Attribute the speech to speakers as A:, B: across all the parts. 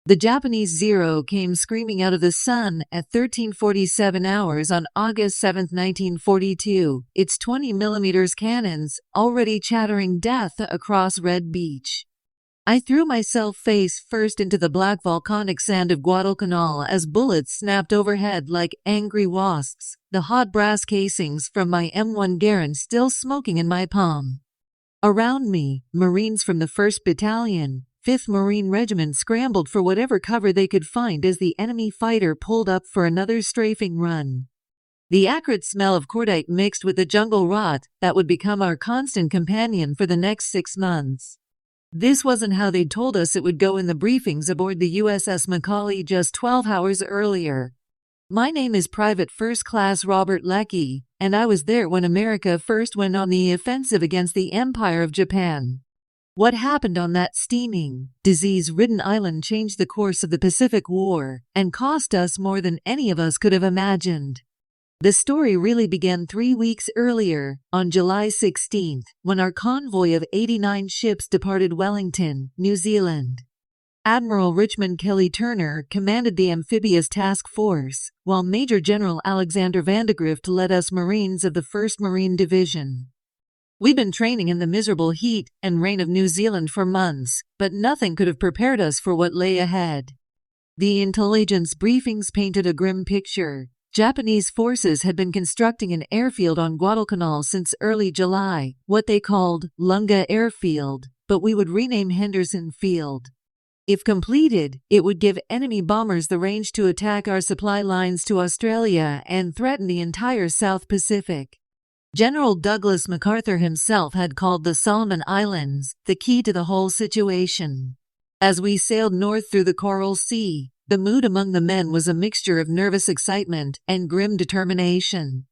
A: The Japanese Zero came screaming out of the sun at 13:47 hours on August 7, 1942, its 20mm cannons already chattering death across Red Beach. I threw myself face first into the black volcanic sand of Guadalcanal as bullets snapped overhead like angry wasps, the hot brass casings from my M1 Garand still smoking in my palm. Around me, Marines from the 1st Battalion, 5th Marine Regiment scrambled for whatever cover they could find as the enemy fighter pulled up for another strafing run. The acrid smell of cordite mixed with the jungle rot that would become our constant companion for the next 6 months. This wasn't how they'd told us it would go in the briefings aboard the USS Macaulay just 12 hours earlier. My name is Private First Class Robert Leckie, and I was there when America first went on the offensive against the Empire of Japan. What happened on that steaming, disease-ridden island changed the course of the Pacific War and cost us more than any of us could have imagined. The story really began 3 weeks earlier, on July 16, when our convoy of 89 ships departed Wellington, New Zealand. Admiral Richmond Kelly Turner commanded the amphibious task force, while Major General Alexander Vandegrift led us Marines of the 1st Marine Division. We'd been training in the miserable heat and rain of New Zealand for months, but nothing could have prepared us for what lay ahead. The intelligence briefings painted a grim picture. Japanese forces had been constructing an airfield on Guadalcanal since early July, what they called Lunga Airfield, but we would rename Henderson Field. If completed, it would give enemy bombers the range to attack our supply lines to Australia and threaten the entire South Pacific. General Douglas MacArthur himself had called the Solomon Islands the key to the whole situation. As we sailed north through the Coral Sea, the mood among the men was a mixture of nervous excitement and grim determination.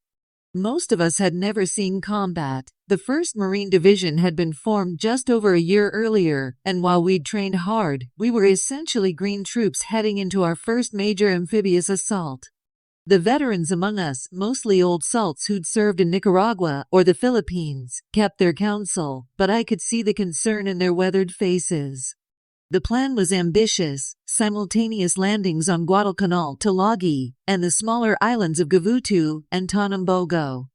A: Most of us had never seen combat. The 1st Marine Division had been formed just over a year earlier, and while we'd trained hard, we were essentially green troops heading into our first major amphibious assault. The veterans among us, mostly old salts who'd served in Nicaragua or the Philippines, kept their counsel, but I could see the concern in their weathered faces. The plan was ambitious: simultaneous landings on Guadalcanal, Tulagi, and the smaller islands of WW2 and Tanambogo.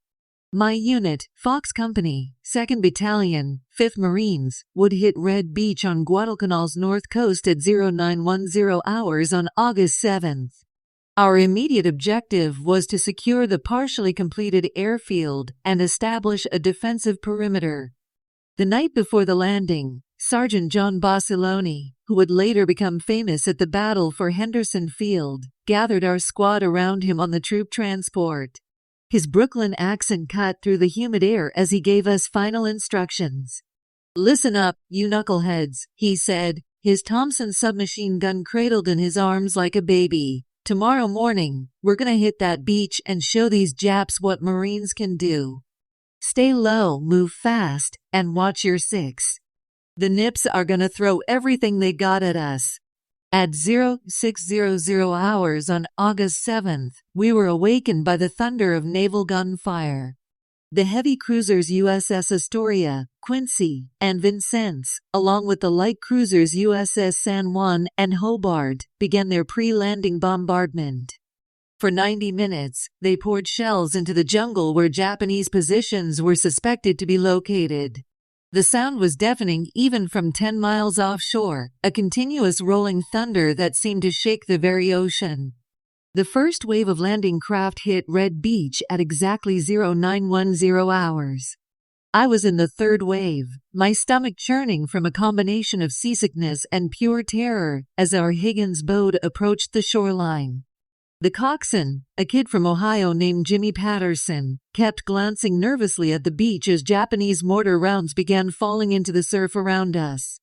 A: My unit, Fox Company, 2nd Battalion, 5th Marines, would hit Red Beach on Guadalcanal's north coast at 0910 hours on August 7th. Our immediate objective was to secure the partially completed airfield and establish a defensive perimeter. The night before the landing, Sergeant John Basiloni, who would later become famous at the Battle for Henderson Field, gathered our squad around him on the troop transport. His Brooklyn accent cut through the humid air as he gave us final instructions. "Listen up, you knuckleheads," he said, his Thompson submachine gun cradled in his arms like a baby. "Tomorrow morning, we're gonna hit that beach and show these Japs what Marines can do. Stay low, move fast, and watch your six. The Nips are gonna throw everything they got at us." At 0600 hours on August 7th, we were awakened by the thunder of naval gunfire. The heavy cruisers USS Astoria, Quincy, and Vincennes, along with the light cruisers USS San Juan and Hobart, began their pre-landing bombardment. For 90 minutes, they poured shells into the jungle where Japanese positions were suspected to be located. The sound was deafening even from 10 miles offshore, a continuous rolling thunder that seemed to shake the very ocean. The first wave of landing craft hit Red Beach at exactly 0910 hours. I was in the third wave, my stomach churning from a combination of seasickness and pure terror as our Higgins boat approached the shoreline. The coxswain, a kid from Ohio named Jimmy Patterson, kept glancing nervously at the beach as Japanese mortar rounds began falling into the surf around us.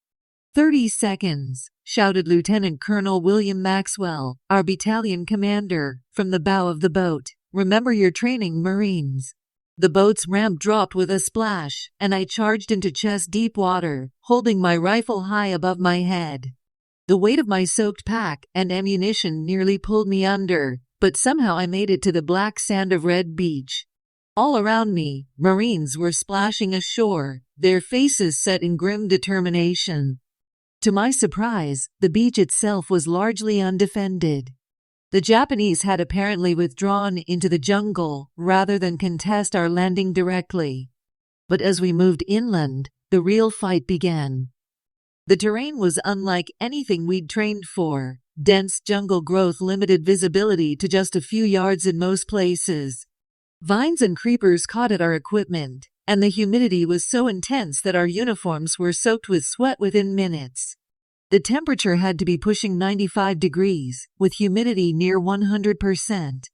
A: 30 seconds, shouted Lieutenant Colonel William Maxwell, our battalion commander, from the bow of the boat. "Remember your training, Marines." The boat's ramp dropped with a splash, and I charged into chest-deep water, holding my rifle high above my head. The weight of my soaked pack and ammunition nearly pulled me under, but somehow I made it to the black sand of Red Beach. All around me, Marines were splashing ashore, their faces set in grim determination. To my surprise, the beach itself was largely undefended. The Japanese had apparently withdrawn into the jungle rather than contest our landing directly. But as we moved inland, the real fight began. The terrain was unlike anything we'd trained for. Dense jungle growth limited visibility to just a few yards in most places. Vines and creepers caught at our equipment, and the humidity was so intense that our uniforms were soaked with sweat within minutes. The temperature had to be pushing 95 degrees, with humidity near 100%.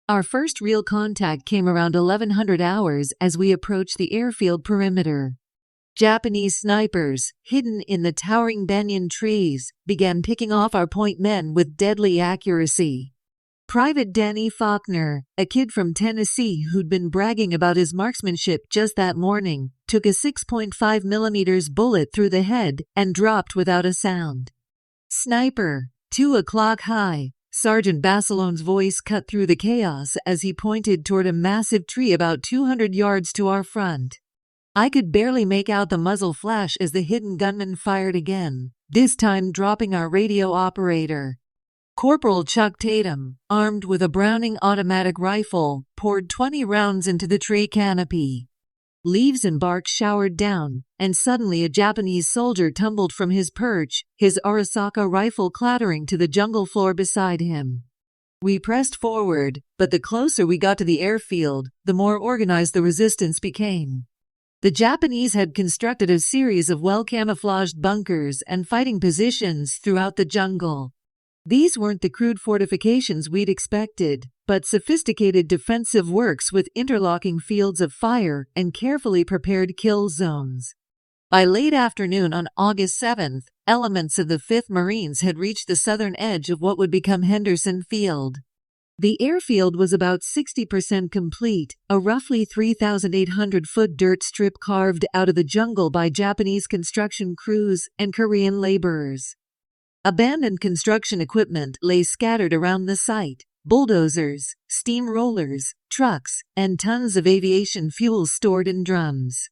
A: Our first real contact came around 1100 hours as we approached the airfield perimeter. Japanese snipers, hidden in the towering banyan trees, began picking off our point men with deadly accuracy. Private Danny Faulkner, a kid from Tennessee who'd been bragging about his marksmanship just that morning, took a 6.5mm bullet through the head and dropped without a sound. "Sniper, 2 o'clock high," Sergeant Bassilone's voice cut through the chaos as he pointed toward a massive tree about 200 yards to our front. I could barely make out the muzzle flash as the hidden gunman fired again, this time dropping our radio operator. Corporal Chuck Tatum, armed with a Browning automatic rifle, poured 20 rounds into the tree canopy. Leaves and bark showered down, and suddenly a Japanese soldier tumbled from his perch, his Arisaka rifle clattering to the jungle floor beside him. We pressed forward, but the closer we got to the airfield, the more organized the resistance became. The Japanese had constructed a series of well-camouflaged bunkers and fighting positions throughout the jungle. These weren't the crude fortifications we'd expected, but sophisticated defensive works with interlocking fields of fire and carefully prepared kill zones. By late afternoon on August 7th, elements of the 5th Marines had reached the southern edge of what would become Henderson Field. The airfield was about 60% complete, a roughly 3,800-foot dirt strip carved out of the jungle by Japanese construction crews and Korean laborers. Abandoned construction equipment lay scattered around the site: bulldozers, steamrollers, trucks, and tons of aviation fuel stored in drums.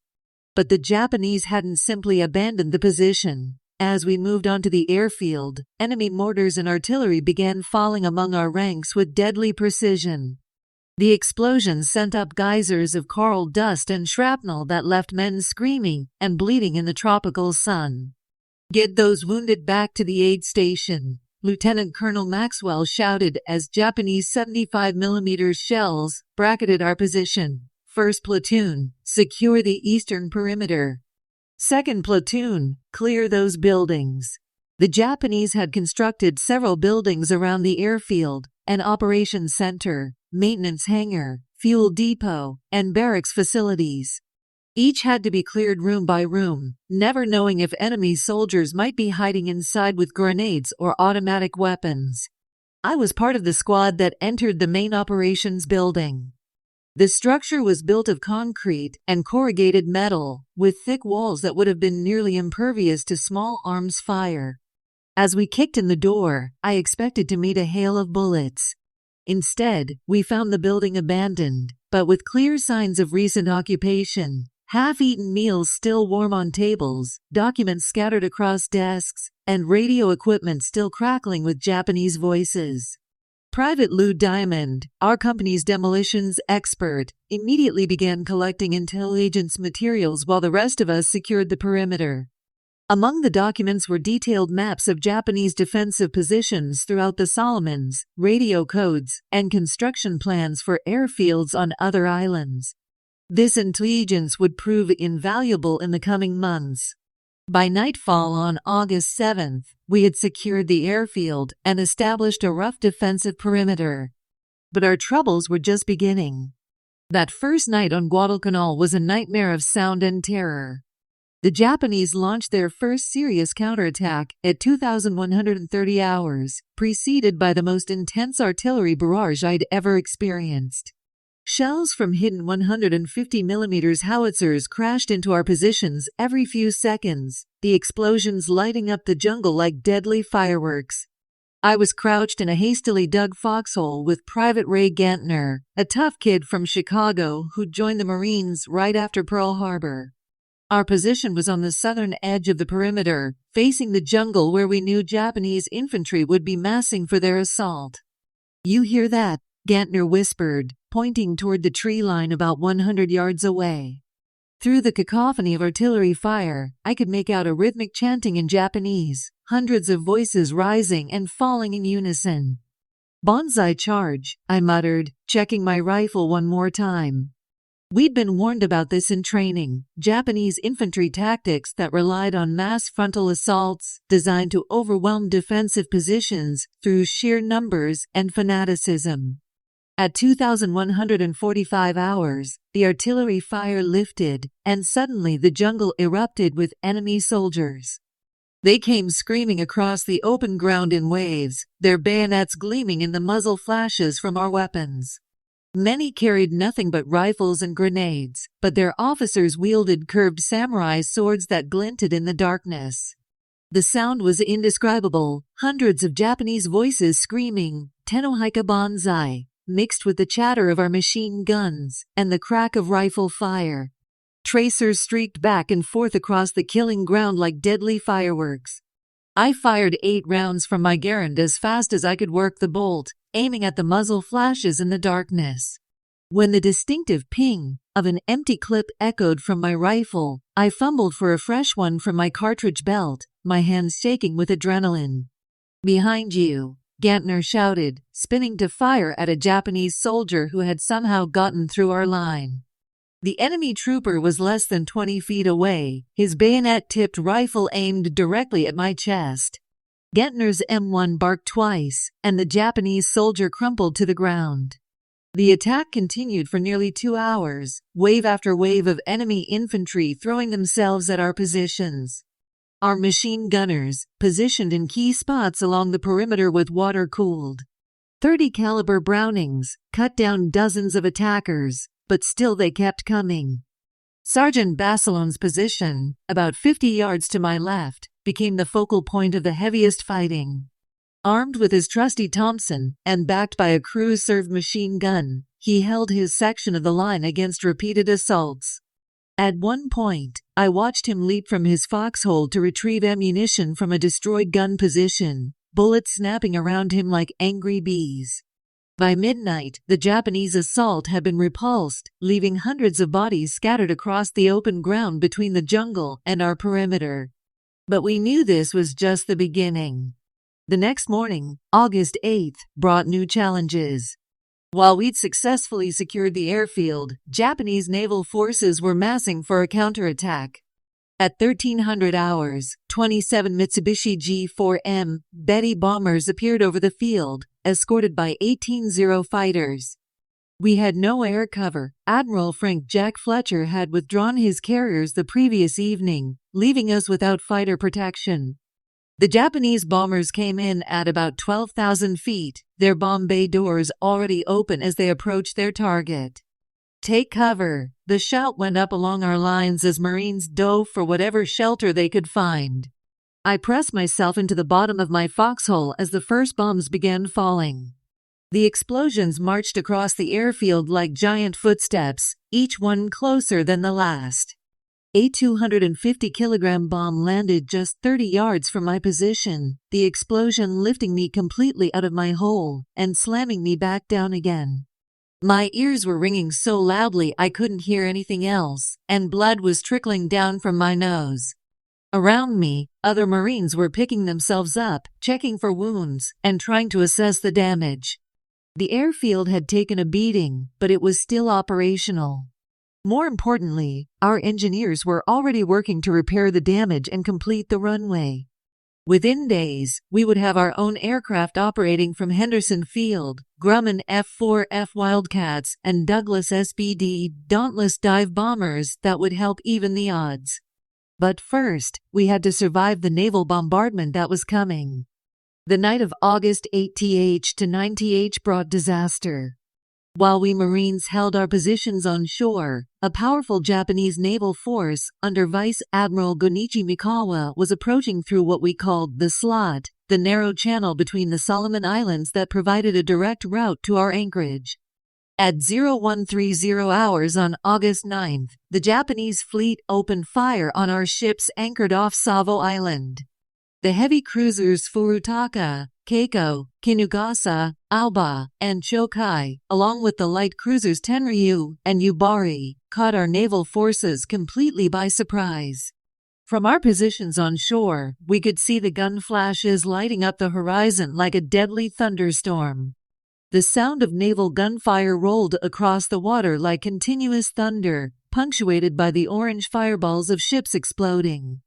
A: But the Japanese hadn't simply abandoned the position. As we moved onto the airfield, enemy mortars and artillery began falling among our ranks with deadly precision. The explosions sent up geysers of coral dust and shrapnel that left men screaming and bleeding in the tropical sun. "Get those wounded back to the aid station," Lieutenant Colonel Maxwell shouted as Japanese 75mm shells bracketed our position. "First platoon, secure the eastern perimeter. Second platoon, clear those buildings." The Japanese had constructed several buildings around the airfield: an operations center, maintenance hangar, fuel depot, and barracks facilities. Each had to be cleared room by room, never knowing if enemy soldiers might be hiding inside with grenades or automatic weapons. I was part of the squad that entered the main operations building. The structure was built of concrete and corrugated metal, with thick walls that would have been nearly impervious to small arms fire. As we kicked in the door, I expected to meet a hail of bullets. Instead, we found the building abandoned, but with clear signs of recent occupation. Half-eaten meals still warm on tables, documents scattered across desks, and radio equipment still crackling with Japanese voices. Private Lou Diamond, our company's demolitions expert, immediately began collecting intelligence materials while the rest of us secured the perimeter. Among the documents were detailed maps of Japanese defensive positions throughout the Solomons, radio codes, and construction plans for airfields on other islands. This intelligence would prove invaluable in the coming months. By nightfall on August 7th, we had secured the airfield and established a rough defensive perimeter. But our troubles were just beginning. That first night on Guadalcanal was a nightmare of sound and terror. The Japanese launched their first serious counterattack at 2,130 hours, preceded by the most intense artillery barrage I'd ever experienced. Shells from hidden 150mm howitzers crashed into our positions every few seconds, the explosions lighting up the jungle like deadly fireworks. I was crouched in a hastily dug foxhole with Private Ray Gantner, a tough kid from Chicago who'd joined the Marines right after Pearl Harbor. Our position was on the southern edge of the perimeter, facing the jungle where we knew Japanese infantry would be massing for their assault. "You hear that?" Gantner whispered, pointing toward the tree line about 100 yards away. Through the cacophony of artillery fire, I could make out a rhythmic chanting in Japanese, hundreds of voices rising and falling in unison. "Banzai charge," I muttered, checking my rifle one more time. We'd been warned about this in training, Japanese infantry tactics that relied on mass frontal assaults designed to overwhelm defensive positions through sheer numbers and fanaticism. At 2,145 hours, the artillery fire lifted, and suddenly the jungle erupted with enemy soldiers. They came screaming across the open ground in waves, their bayonets gleaming in the muzzle flashes from our weapons. Many carried nothing but rifles and grenades, but their officers wielded curved samurai swords that glinted in the darkness. The sound was indescribable, hundreds of Japanese voices screaming, "Tenohika Banzai," mixed with the chatter of our machine guns and the crack of rifle fire. Tracers streaked back and forth across the killing ground like deadly fireworks. I fired 8 rounds from my Garand as fast as I could work the bolt, aiming at the muzzle flashes in the darkness. When the distinctive ping of an empty clip echoed from my rifle, I fumbled for a fresh one from my cartridge belt, my hands shaking with adrenaline. "Behind you," Gantner shouted, spinning to fire at a Japanese soldier who had somehow gotten through our line. The enemy trooper was less than 20 feet away, his bayonet-tipped rifle aimed directly at my chest. Gantner's M1 barked twice, and the Japanese soldier crumpled to the ground. The attack continued for nearly 2 hours, wave after wave of enemy infantry throwing themselves at our positions. Our machine gunners, positioned in key spots along the perimeter with water-cooled .30 caliber Brownings, cut down dozens of attackers, but still they kept coming. Sergeant Bassilone's position, about 50 yards to my left, became the focal point of the heaviest fighting. Armed with his trusty Thompson and backed by a crew-served machine gun, he held his section of the line against repeated assaults. At one point, I watched him leap from his foxhole to retrieve ammunition from a destroyed gun position, bullets snapping around him like angry bees. By midnight, the Japanese assault had been repulsed, leaving hundreds of bodies scattered across the open ground between the jungle and our perimeter. But we knew this was just the beginning. The next morning, August 8th, brought new challenges. While we'd successfully secured the airfield, Japanese naval forces were massing for a counterattack. At 1300 hours, 27 Mitsubishi G4M Betty bombers appeared over the field, escorted by 18 Zero fighters. We had no air cover. Admiral Frank Jack Fletcher had withdrawn his carriers the previous evening, leaving us without fighter protection. The Japanese bombers came in at about 12,000 feet, their bomb bay doors already open as they approached their target. "Take cover!" The shout went up along our lines as Marines dove for whatever shelter they could find. I pressed myself into the bottom of my foxhole as the first bombs began falling. The explosions marched across the airfield like giant footsteps, each one closer than the last. A 250-kilogram bomb landed just 30 yards from my position, the explosion lifting me completely out of my hole and slamming me back down again. My ears were ringing so loudly I couldn't hear anything else, and blood was trickling down from my nose. Around me, other Marines were picking themselves up, checking for wounds, and trying to assess the damage. The airfield had taken a beating, but it was still operational. More importantly, our engineers were already working to repair the damage and complete the runway. Within days, we would have our own aircraft operating from Henderson Field, Grumman F-4F Wildcats, and Douglas SBD Dauntless dive bombers that would help even the odds. But first, we had to survive the naval bombardment that was coming. The night of August 8th to 9th brought disaster. While we Marines held our positions on shore, a powerful Japanese naval force under Vice Admiral Gonichi Mikawa was approaching through what we called the slot, the narrow channel between the Solomon Islands that provided a direct route to our anchorage. At 0130 hours on August 9th, the Japanese fleet opened fire on our ships anchored off Savo Island. The heavy cruisers Furutaka, Keiko, Kinugasa, Aoba, and Chokai, along with the light cruisers Tenryu and Yubari, caught our naval forces completely by surprise. From our positions on shore, we could see the gun flashes lighting up the horizon like a deadly thunderstorm. The sound of naval gunfire rolled across the water like continuous thunder, punctuated by the orange fireballs of ships exploding.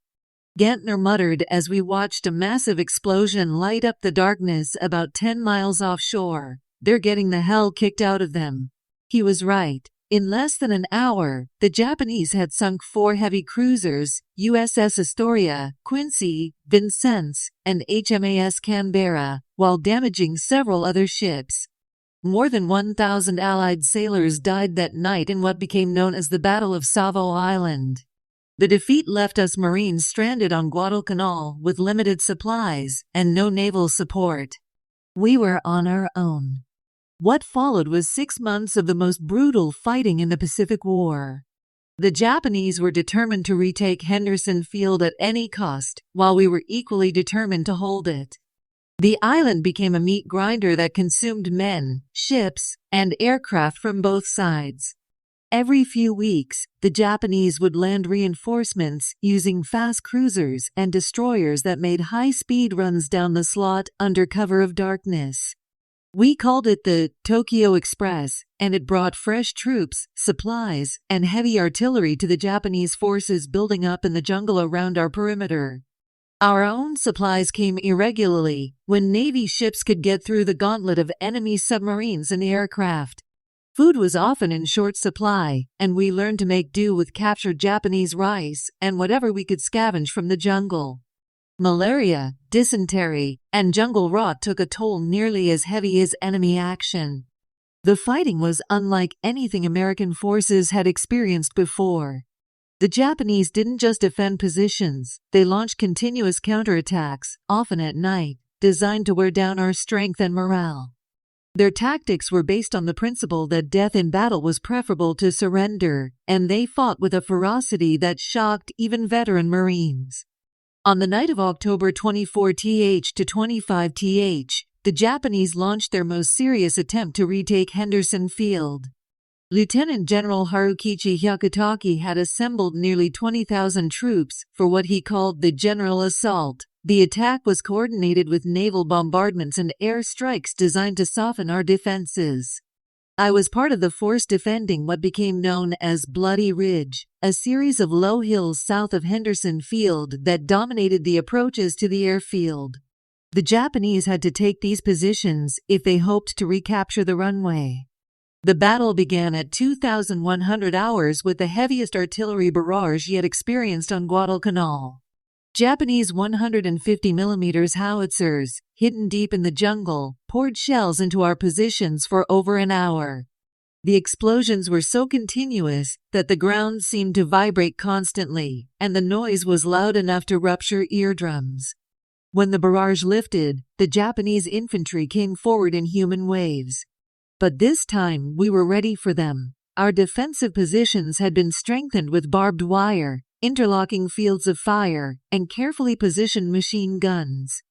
A: Gantner muttered as we watched a massive explosion light up the darkness about 10 miles offshore. "They're getting the hell kicked out of them." He was right. In less than an hour, the Japanese had sunk 4 heavy cruisers, USS Astoria, Quincy, Vincennes, and HMAS Canberra, while damaging several other ships. More than 1,000 Allied sailors died that night in what became known as the Battle of Savo Island. The defeat left us Marines stranded on Guadalcanal with limited supplies and no naval support. We were on our own. What followed was 6 months of the most brutal fighting in the Pacific War. The Japanese were determined to retake Henderson Field at any cost, while we were equally determined to hold it. The island became a meat grinder that consumed men, ships, and aircraft from both sides. Every few weeks, the Japanese would land reinforcements using fast cruisers and destroyers that made high-speed runs down the slot under cover of darkness. We called it the Tokyo Express, and it brought fresh troops, supplies, and heavy artillery to the Japanese forces building up in the jungle around our perimeter. Our own supplies came irregularly, when Navy ships could get through the gauntlet of enemy submarines and aircraft. Food was often in short supply, and we learned to make do with captured Japanese rice and whatever we could scavenge from the jungle. Malaria, dysentery, and jungle rot took a toll nearly as heavy as enemy action. The fighting was unlike anything American forces had experienced before. The Japanese didn't just defend positions, they launched continuous counterattacks, often at night, designed to wear down our strength and morale. Their tactics were based on the principle that death in battle was preferable to surrender, and they fought with a ferocity that shocked even veteran Marines. On the night of October 24th to 25th, the Japanese launched their most serious attempt to retake Henderson Field. Lieutenant General Harukichi Hyakutake had assembled nearly 20,000 troops for what he called the General Assault. The attack was coordinated with naval bombardments and air strikes designed to soften our defenses. I was part of the force defending what became known as Bloody Ridge, a series of low hills south of Henderson Field that dominated the approaches to the airfield. The Japanese had to take these positions if they hoped to recapture the runway. The battle began at 2,100 hours with the heaviest artillery barrage yet experienced on Guadalcanal. Japanese 150mm howitzers, hidden deep in the jungle, poured shells into our positions for over an hour. The explosions were so continuous that the ground seemed to vibrate constantly, and the noise was loud enough to rupture eardrums. When the barrage lifted, the Japanese infantry came forward in human waves. But this time we were ready for them. Our defensive positions had been strengthened with barbed wire, interlocking fields of fire, and carefully positioned machine guns.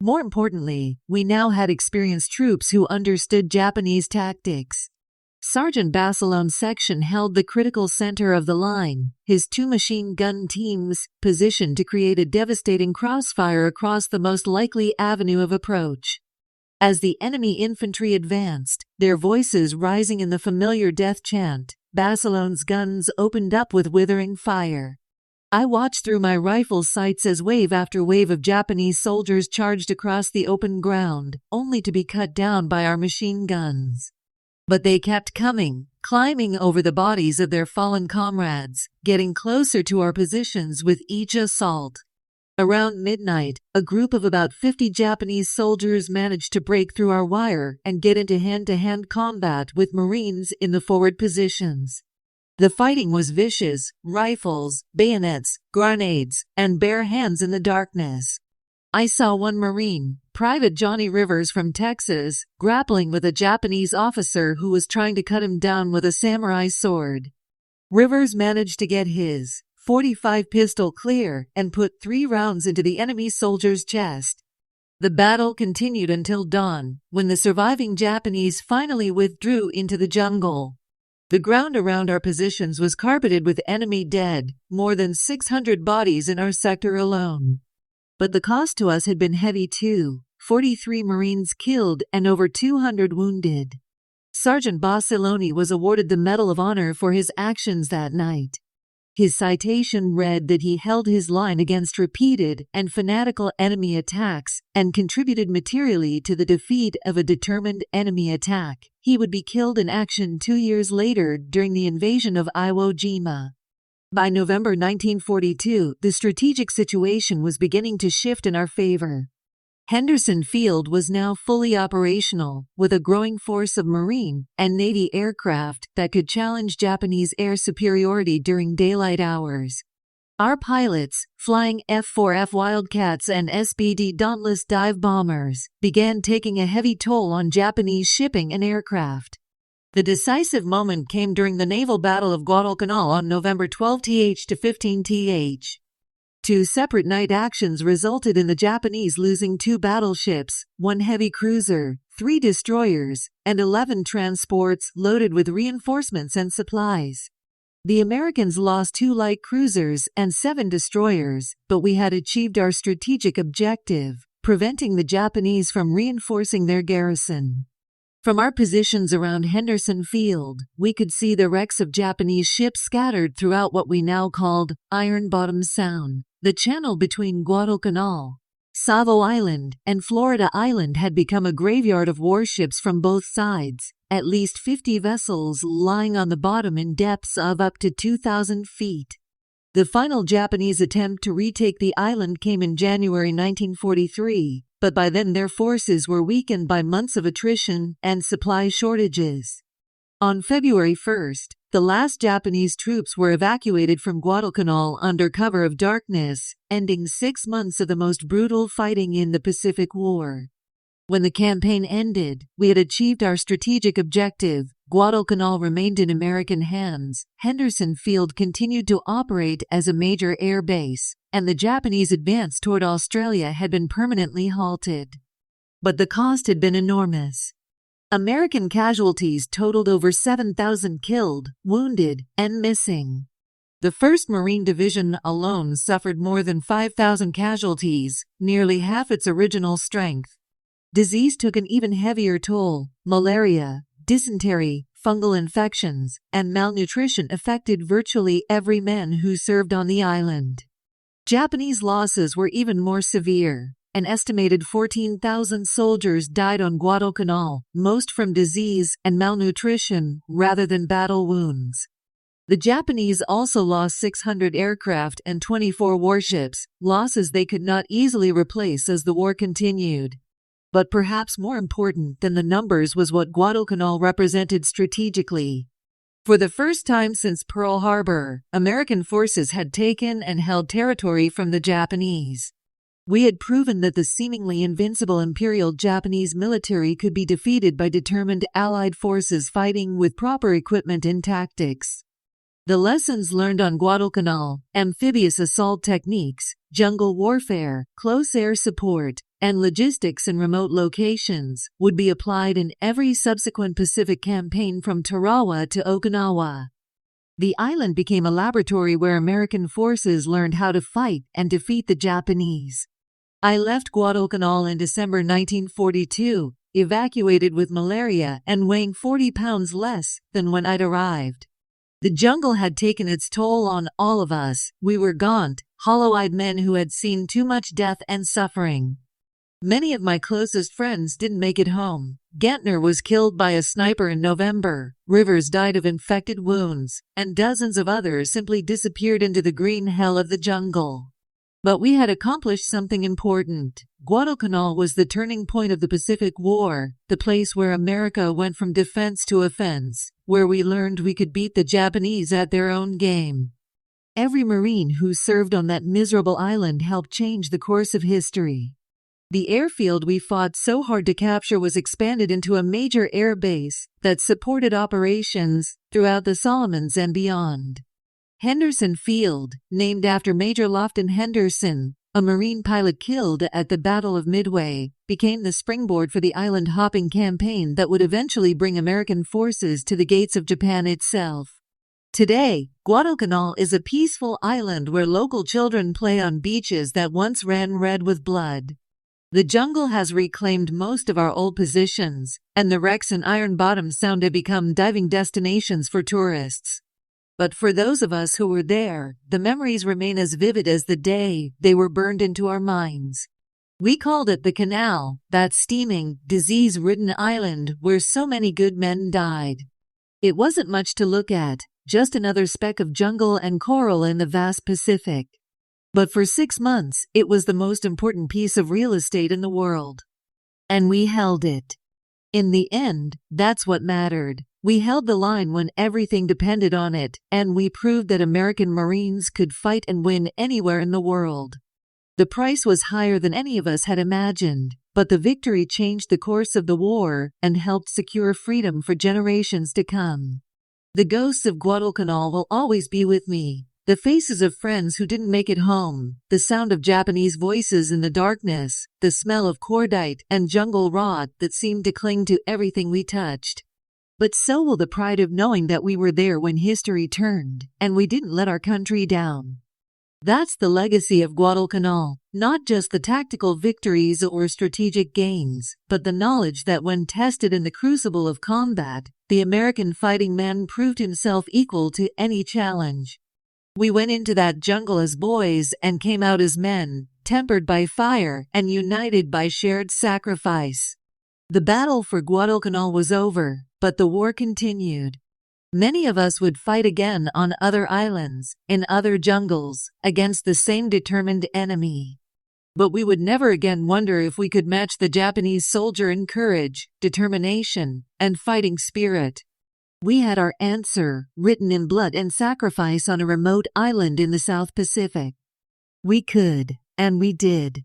A: More importantly, we now had experienced troops who understood Japanese tactics. Sergeant Bassilone's section held the critical center of the line, his 2 machine gun teams positioned to create a devastating crossfire across the most likely avenue of approach. As the enemy infantry advanced, their voices rising in the familiar death chant, Bassilone's guns opened up with withering fire. I watched through my rifle's sights as wave after wave of Japanese soldiers charged across the open ground, only to be cut down by our machine guns. But they kept coming, climbing over the bodies of their fallen comrades, getting closer to our positions with each assault. Around midnight, a group of about 50 Japanese soldiers managed to break through our wire and get into hand-to-hand combat with Marines in the forward positions. The fighting was vicious, rifles, bayonets, grenades, and bare hands in the darkness. I saw one Marine, Private Johnny Rivers from Texas, grappling with a Japanese officer who was trying to cut him down with a samurai sword. Rivers managed to get his .45 pistol clear and put 3 rounds into the enemy soldier's chest. The battle continued until dawn, when the surviving Japanese finally withdrew into the jungle. The ground around our positions was carpeted with enemy dead, more than 600 bodies in our sector alone. But the cost to us had been heavy too, 43 Marines killed and over 200 wounded. Sergeant Basiloni was awarded the Medal of Honor for his actions that night. His citation read that he held his line against repeated and fanatical enemy attacks and contributed materially to the defeat of a determined enemy attack. He would be killed in action 2 years later during the invasion of Iwo Jima. By November 1942, the strategic situation was beginning to shift in our favor. Henderson Field was now fully operational, with a growing force of Marine and Navy aircraft that could challenge Japanese air superiority during daylight hours. Our pilots, flying F-4F Wildcats and SBD Dauntless dive bombers, began taking a heavy toll on Japanese shipping and aircraft. The decisive moment came during the Naval Battle of Guadalcanal on November 12th to 15th. 2 separate night actions resulted in the Japanese losing 2 battleships, 1 heavy cruiser, 3 destroyers, and 11 transports loaded with reinforcements and supplies. The Americans lost 2 light cruisers and 7 destroyers, but we had achieved our strategic objective, preventing the Japanese from reinforcing their garrison. From our positions around Henderson Field, we could see the wrecks of Japanese ships scattered throughout what we now called Iron Bottom Sound. The channel between Guadalcanal, Savo Island, and Florida Island had become a graveyard of warships from both sides, at least 50 vessels lying on the bottom in depths of up to 2,000 feet. The final Japanese attempt to retake the island came in January 1943, but by then their forces were weakened by months of attrition and supply shortages. On February 1st, the last Japanese troops were evacuated from Guadalcanal under cover of darkness, ending 6 months of the most brutal fighting in the Pacific War. When the campaign ended, we had achieved our strategic objective. Guadalcanal remained in American hands, Henderson Field continued to operate as a major air base, and the Japanese advance toward Australia had been permanently halted. But the cost had been enormous. American casualties totaled over 7,000 killed, wounded, and missing. The 1st Marine Division alone suffered more than 5,000 casualties, nearly half its original strength. Disease took an even heavier toll. Malaria, dysentery, fungal infections, and malnutrition affected virtually every man who served on the island. Japanese losses were even more severe. An estimated 14,000 soldiers died on Guadalcanal, most from disease and malnutrition rather than battle wounds. The Japanese also lost 600 aircraft and 24 warships, losses they could not easily replace as the war continued. But perhaps more important than the numbers was what Guadalcanal represented strategically. For the first time since Pearl Harbor, American forces had taken and held territory from the Japanese. We had proven that the seemingly invincible Imperial Japanese military could be defeated by determined Allied forces fighting with proper equipment and tactics. The lessons learned on Guadalcanal, amphibious assault techniques, jungle warfare, close air support, and logistics in remote locations, would be applied in every subsequent Pacific campaign from Tarawa to Okinawa. The island became a laboratory where American forces learned how to fight and defeat the Japanese. I left Guadalcanal in December 1942, evacuated with malaria and weighing 40 pounds less than when I'd arrived. The jungle had taken its toll on all of us. We were gaunt, hollow-eyed men who had seen too much death and suffering. Many of my closest friends didn't make it home. Gentner was killed by a sniper in November, Rivers died of infected wounds, and dozens of others simply disappeared into the green hell of the jungle. But we had accomplished something important. Guadalcanal was the turning point of the Pacific War, the place where America went from defense to offense, where we learned we could beat the Japanese at their own game. Every Marine who served on that miserable island helped change the course of history. The airfield we fought so hard to capture was expanded into a major air base that supported operations throughout the Solomons and beyond. Henderson Field, named after Major Lofton Henderson, a Marine pilot killed at the Battle of Midway, became the springboard for the island-hopping campaign that would eventually bring American forces to the gates of Japan itself. Today, Guadalcanal is a peaceful island where local children play on beaches that once ran red with blood. The jungle has reclaimed most of our old positions, and the wrecks and iron bottoms sound to become diving destinations for tourists. But for those of us who were there, the memories remain as vivid as the day they were burned into our minds. We called it the Canal, that steaming, disease-ridden island where so many good men died. It wasn't much to look at, just another speck of jungle and coral in the vast Pacific. But for 6 months, it was the most important piece of real estate in the world. And we held it. In the end, that's what mattered. We held the line when everything depended on it, and we proved that American Marines could fight and win anywhere in the world. The price was higher than any of us had imagined, but the victory changed the course of the war and helped secure freedom for generations to come. The ghosts of Guadalcanal will always be with me. The faces of friends who didn't make it home, the sound of Japanese voices in the darkness, the smell of cordite and jungle rot that seemed to cling to everything we touched. But so will the pride of knowing that we were there when history turned, and we didn't let our country down. That's the legacy of Guadalcanal, not just the tactical victories or strategic gains, but the knowledge that when tested in the crucible of combat, the American fighting man proved himself equal to any challenge. We went into that jungle as boys and came out as men, tempered by fire and united by shared sacrifice. The battle for Guadalcanal was over, but the war continued. Many of us would fight again on other islands, in other jungles, against the same determined enemy. But we would never again wonder if we could match the Japanese soldier in courage, determination, and fighting spirit. We had our answer, written in blood and sacrifice on a remote island in the South Pacific. We could, and we did.